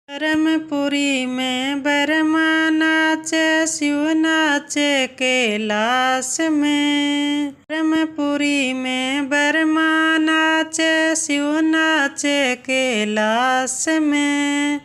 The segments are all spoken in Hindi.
परमपुरी में ब्रह्मा नाचे, शिव नाचे कैलाश में। परमपुरी में ब्रह्मा नाचे, शिव नाचे कैलाश में।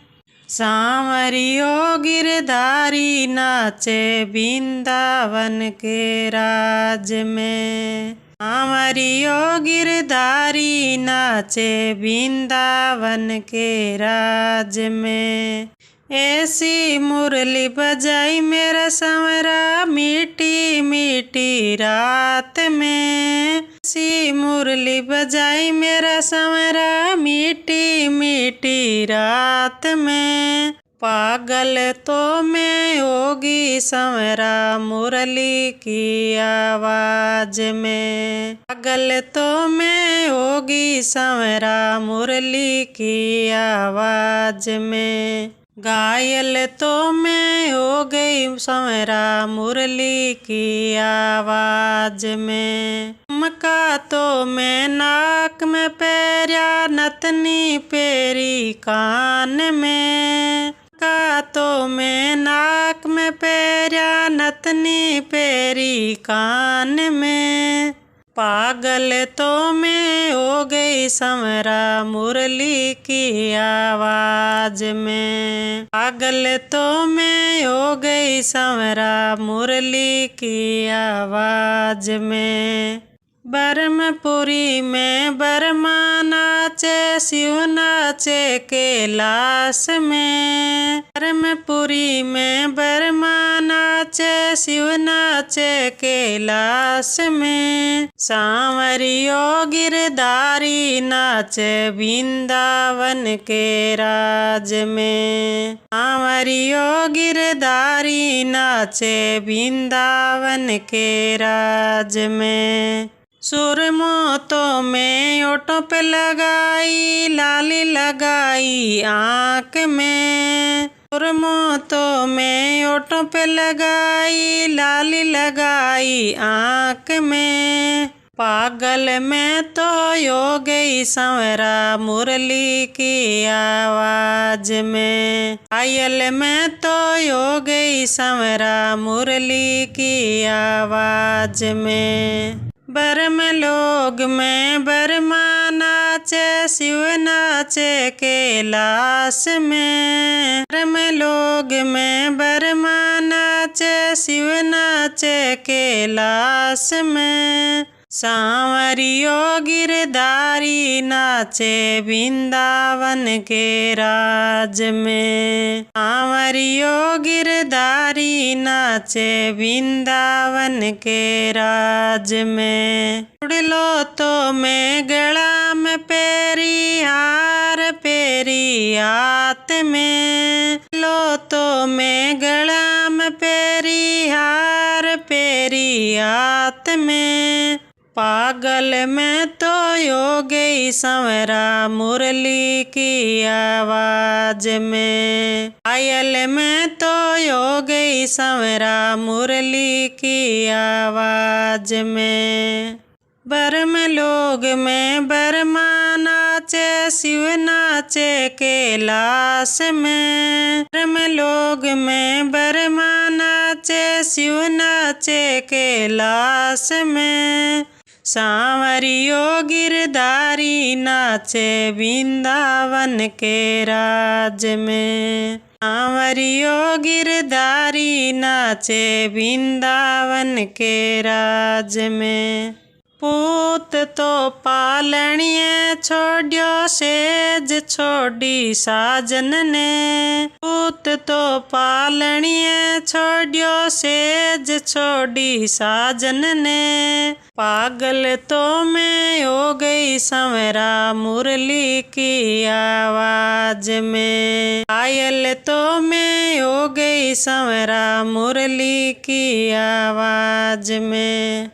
सांवरियो गिरधारी नाचे वृंदावन के राज में। सांवरियो गिरधारी नाचे वृंदावन के राज में। ऐसी मुरली बजाई मेरा सांवरा मीठी मीठी रात में। ऐसी मुरली बजाई मेरा सांवरा मीठी मीठी रात में। पागल तो मैं होगी सांवरा मुरली की आवाज में। पागल तो मैं होगी सांवरा मुरली की आवाज में। घायल तो मैं हो गई सांवरा मुरली की आवाज में। मका तो मैं नाक में पैरिया, नथनी पेरी कान में। का तो मैं नाक में पैरिया, नथनी पेरी कान में। पागल तो मैं हो गई सांवरा मुरली की आवाज में। पागल तो मैं हो गई सांवरा मुरली की आवाज में। ब्रह्मपुरी में ब्रह्मा नाचे, शिव नाचे कैलाश में। ब्रह्मपुरी में ब्रह्मा नाचे, शिव नाचे कैलाश में। सांवरियो गिरधारी नाचे वृंदावन के राज में। सांवरियो गिरधारी नाचे वृंदावन के राज में। सुरमों में ओठों पे लगाई, लाली लगाई आँख में। सुरमों में ओठों पे लगाई, लाली लगाई आँख में। पागल में तो हो गई सांवरा मुरली की आवाज में। घायल में तो हो गई सांवरा मुरली की आवाज में। ब्रह्मलोक में ब्रह्मा नाचे, शिव नाचे कैलाश में। ब्रह्मलोक में ब्रह्मा नाचे, शिव नाचे कैलाश में। सांवरियो गिरधारी नाचे वृंदावन के राज में। सांवरियो गिरधारी नाचे वृंदावन के राज में। उड़लो तो मैं गला में पेरी, हार पेरी हाथ में। लो तो मैं गला में पेरी, हार पेरी हाथ में। पागल में तो हो गई सांवरा मुरली की आवाज में। घायल में तो हो गई सांवरा मुरली की आवाज में। ब्रह्मलोक में ब्रह्मा नाचे, शिव नाचे कैलाश में। ब्रह्मलोक में ब्रह्मा नाचे, शिव नाचे कैलाश में। सांवरियो गिरधारी नाचे वृंदावन के राज में। सांवरियो गिरधारी नाचे वृंदावन के राज में। पूत तो पालनिए छोड़ियो, सेज छोड़ी साजन ने। पूत तो पालनिए छोड़ियो, सेज छोड़ी साजन ने। पागल तो मैं हो गई सांवरा मुरली की आवाज में। घायल तो मैं हो गई सांवरा मुरली की आवाज में।